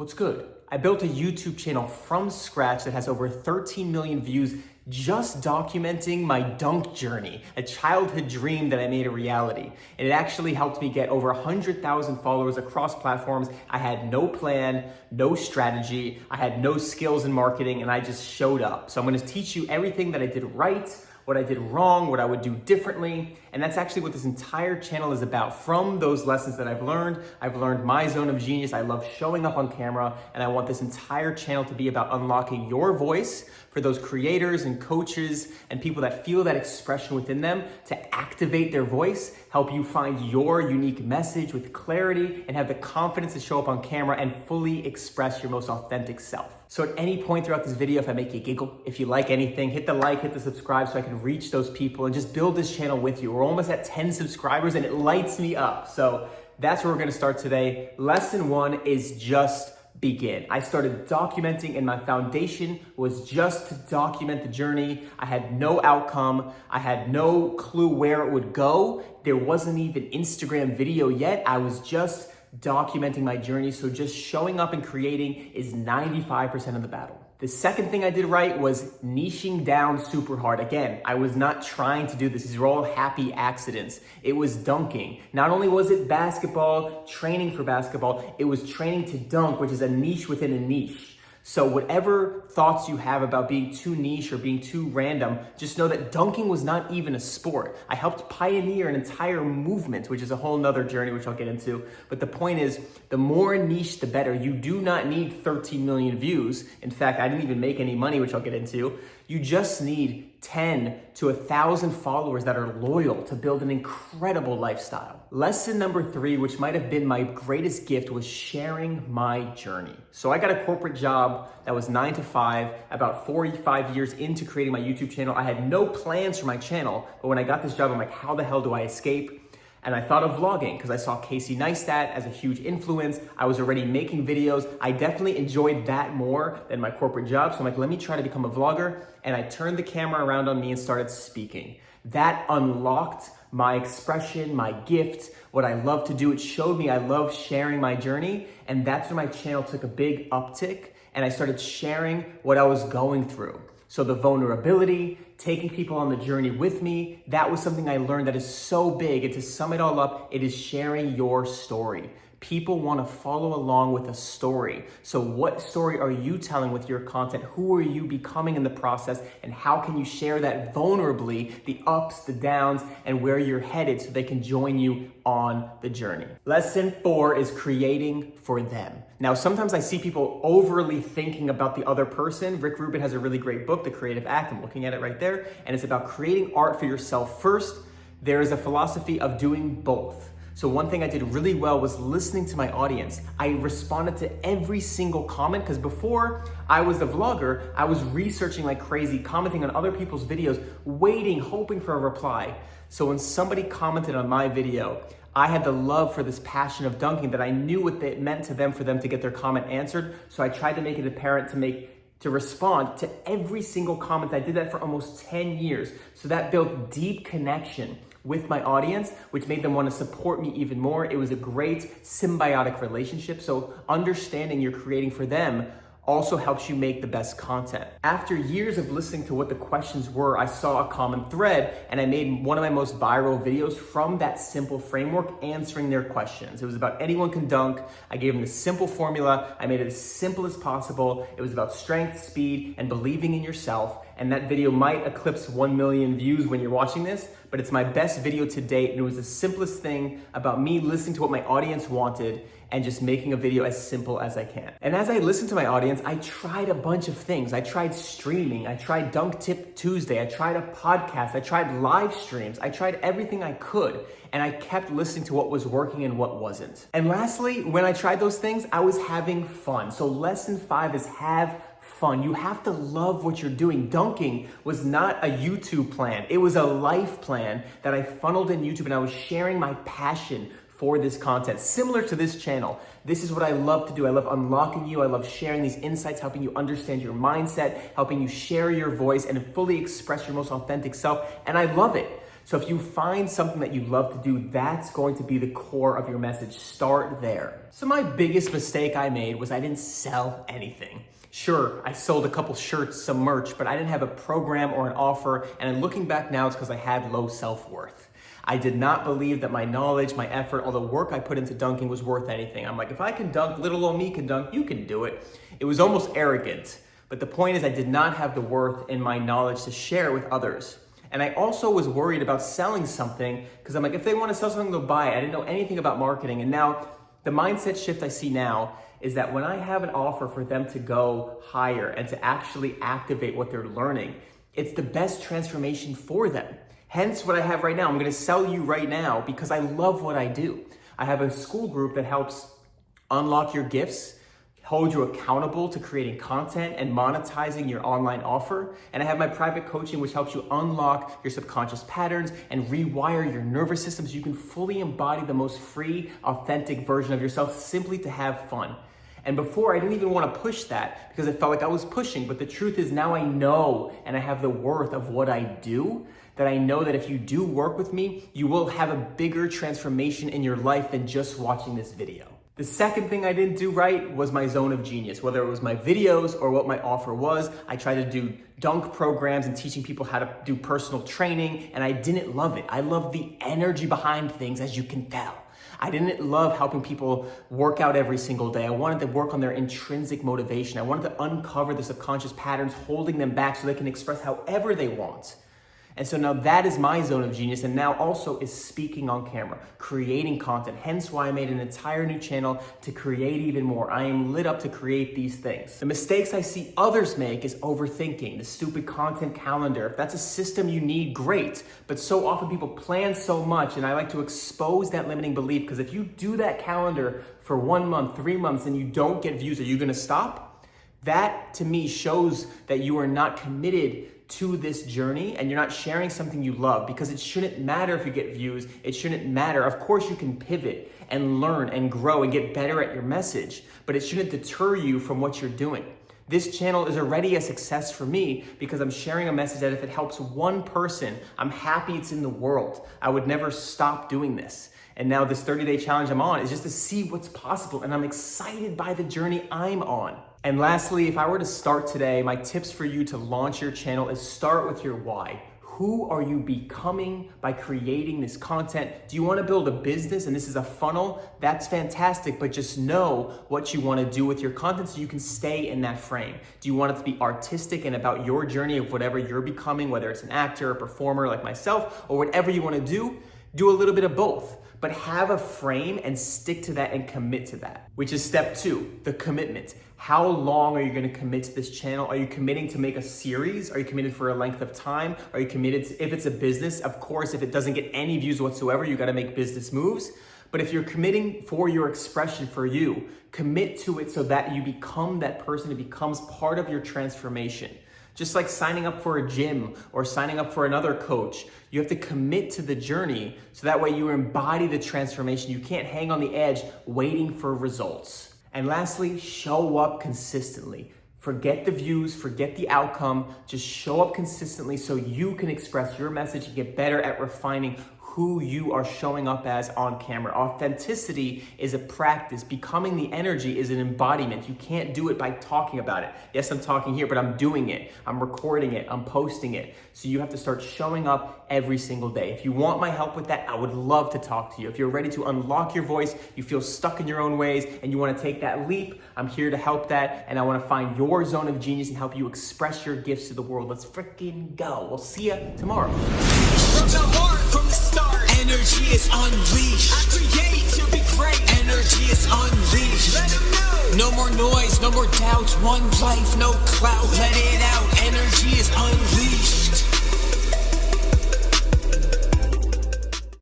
What's good? I built a YouTube channel from scratch that has over 13 million views just documenting my dunk journey, a childhood dream that I made a reality. And it actually helped me get over 100,000 followers across platforms. I had no plan, no strategy, I had no skills in marketing, and I just showed up. So I'm gonna teach you everything that I did right, what I did wrong, what I would do differently. And that's actually what this entire channel is about. From those lessons that I've learned my zone of genius. I love showing up on camera, and I want this entire channel to be about unlocking your voice for those creators and coaches and people that feel that expression within them to activate their voice, help you find your unique message with clarity, and have the confidence to show up on camera and fully express your most authentic self. So at any point throughout this video, if I make you giggle, if you like anything, hit the like, hit the subscribe so I can reach those people and just build this channel with you. We're almost at 10 subscribers and it lights me up. So that's where we're gonna start today. Lesson 1 is just begin. I started documenting, and my foundation was just to document the journey. I had no outcome. I had no clue where it would go. There wasn't even Instagram video yet. I was just documenting my journey. So just showing up and creating is 95% of the battle. The second thing I did right was niching down super hard. Again, I was not trying to do this. These are all happy accidents. It was dunking. Not only was it basketball, training for basketball, it was training to dunk, which is a niche within a niche. So whatever thoughts you have about being too niche or being too random, just know that dunking was not even a sport. I helped pioneer an entire movement, which is a whole nother journey, which I'll get into. But the point is, the more niche, the better. You do not need 13 million views. In fact, I didn't even make any money, which I'll get into. You just need 10 to 1,000 followers that are loyal to build an incredible lifestyle. Lesson number 3, which might have been my greatest gift, was sharing my journey. So I got a corporate job that was 9 to 5, about 45 years into creating my YouTube channel. I had no plans for my channel, but when I got this job, I'm like, how the hell do I escape? And I thought of vlogging because I saw Casey Neistat as a huge influence. I was already making videos. I definitely enjoyed that more than my corporate job. So I'm like, let me try to become a vlogger. And I turned the camera around on me and started speaking. That unlocked my expression, my gift, what I love to do. It showed me I love sharing my journey. And that's when my channel took a big uptick and I started sharing what I was going through. So the vulnerability, taking people on the journey with me, that was something I learned that is so big. And to sum it all up, it is sharing your story. People want to follow along with a story. So what story are you telling with your content? Who are you becoming in the process? And how can you share that vulnerably, the ups, the downs, and where you're headed so they can join you on the journey? Lesson 4 is creating for them. Now, sometimes I see people overly thinking about the other person. Rick Rubin has a really great book, The Creative Act. I'm looking at it right there. And it's about creating art for yourself first. There is a philosophy of doing both. So one thing I did really well was listening to my audience. I responded to every single comment because before I was the vlogger, I was researching like crazy, commenting on other people's videos, waiting, hoping for a reply. So when somebody commented on my video, I had the love for this passion of dunking that I knew what it meant to them for them to get their comment answered. So I tried to make it apparent to respond to every single comment. I did that for almost 10 years. So that built deep connection with my audience, which made them want to support me even more. It was a great symbiotic relationship. So understanding you're creating for them also helps you make the best content. After years of listening to what the questions were, I saw a common thread and I made one of my most viral videos from that simple framework, answering their questions. It was about anyone can dunk. I gave them the simple formula. I made it as simple as possible. It was about strength, speed, and believing in yourself. And that video might eclipse 1 million views when you're watching this, but it's my best video to date. And it was the simplest thing about me listening to what my audience wanted and just making a video as simple as I can. And as I listened to my audience, I tried a bunch of things. I tried streaming, I tried Dunk Tip Tuesday, I tried a podcast, I tried live streams, I tried everything I could. And I kept listening to what was working and what wasn't. And lastly, when I tried those things, I was having fun. So lesson 5 is have fun. You have to love what you're doing. Dunking was not a YouTube plan. It was a life plan that I funneled in YouTube, and I was sharing my passion for this content. Similar to this channel, this is what I love to do. I love unlocking you. I love sharing these insights, helping you understand your mindset, helping you share your voice and fully express your most authentic self. And I love it. So if you find something that you love to do, that's going to be the core of your message. Start there. So my biggest mistake I made was I didn't sell anything. Sure, I sold a couple shirts, some merch, but I didn't have a program or an offer. And looking back now, it's because I had low self-worth. I did not believe that my knowledge, my effort, all the work I put into dunking was worth anything. I'm like, if I can dunk, little old me can dunk, you can do it. It was almost arrogant. But the point is I did not have the worth in my knowledge to share with others. And I also was worried about selling something because I'm like, if they want to sell something, they'll buy it. I didn't know anything about marketing. And now the mindset shift I see now is that when I have an offer for them to go higher and to actually activate what they're learning, it's the best transformation for them. Hence what I have right now. I'm going to sell you right now because I love what I do. I have a school group that helps unlock your gifts, hold you accountable to creating content and monetizing your online offer. And I have my private coaching, which helps you unlock your subconscious patterns and rewire your nervous system so you can fully embody the most free, authentic version of yourself simply to have fun. And before, I didn't even want to push that because I felt like I was pushing. But the truth is now I know and I have the worth of what I do, that I know that if you do work with me, you will have a bigger transformation in your life than just watching this video. The second thing I didn't do right was my zone of genius. Whether it was my videos or what my offer was, I tried to do dunk programs and teaching people how to do personal training, and I didn't love it. I love the energy behind things, as you can tell. I didn't love helping people work out every single day. I wanted to work on their intrinsic motivation. I wanted to uncover the subconscious patterns holding them back so they can express however they want. And so now that is my zone of genius, and now also is speaking on camera, creating content. Hence why I made an entire new channel to create even more. I am lit up to create these things. The mistakes I see others make is overthinking, the stupid content calendar. If that's a system you need, great. But so often people plan so much, and I like to expose that limiting belief, because if you do that calendar for 1 month, 3 months, and you don't get views, are you gonna stop? That to me shows that you are not committed to this journey and you're not sharing something you love, because it shouldn't matter if you get views. It shouldn't matter. Of course you can pivot and learn and grow and get better at your message, but it shouldn't deter you from what you're doing. This channel is already a success for me because I'm sharing a message that if it helps one person, I'm happy it's in the world. I would never stop doing this. And now this 30-day challenge I'm on is just to see what's possible, and I'm excited by the journey I'm on. And lastly, if I were to start today, my tips for you to launch your channel is start with your why. Who are you becoming by creating this content? Do you want to build a business and this is a funnel? That's fantastic, but just know what you want to do with your content so you can stay in that frame. Do you want it to be artistic and about your journey of whatever you're becoming, whether it's an actor, a performer like myself, or whatever you want to do? Do a little bit of both, but have a frame and stick to that and commit to that, which is step 2, the commitment. How long are you going to commit to this channel? Are you committing to make a series? Are you committed for a length of time? Are you committed to, if it's a business, of course, if it doesn't get any views whatsoever, you got to make business moves. But if you're committing for your expression, for you, commit to it so that you become that person. It becomes part of your transformation. Just like signing up for a gym or signing up for another coach, you have to commit to the journey so that way you embody the transformation. You can't hang on the edge waiting for results. And lastly, show up consistently. Forget the views, forget the outcome, just show up consistently so you can express your message and get better at refining who you are showing up as on camera. Authenticity is a practice. Becoming the energy is an embodiment. You can't do it by talking about it. Yes, I'm talking here, but I'm doing it. I'm recording it. I'm posting it. So you have to start showing up every single day. If you want my help with that, I would love to talk to you. If you're ready to unlock your voice, you feel stuck in your own ways, and you want to take that leap, I'm here to help that, and I want to find your zone of genius and help you express your gifts to the world. Let's freaking go. We'll see you tomorrow. From the heart, from the start, energy is unleashed. I create to be great. Energy is unleashed. Let them know. No more noise, no more doubts. One life, no clout. Let it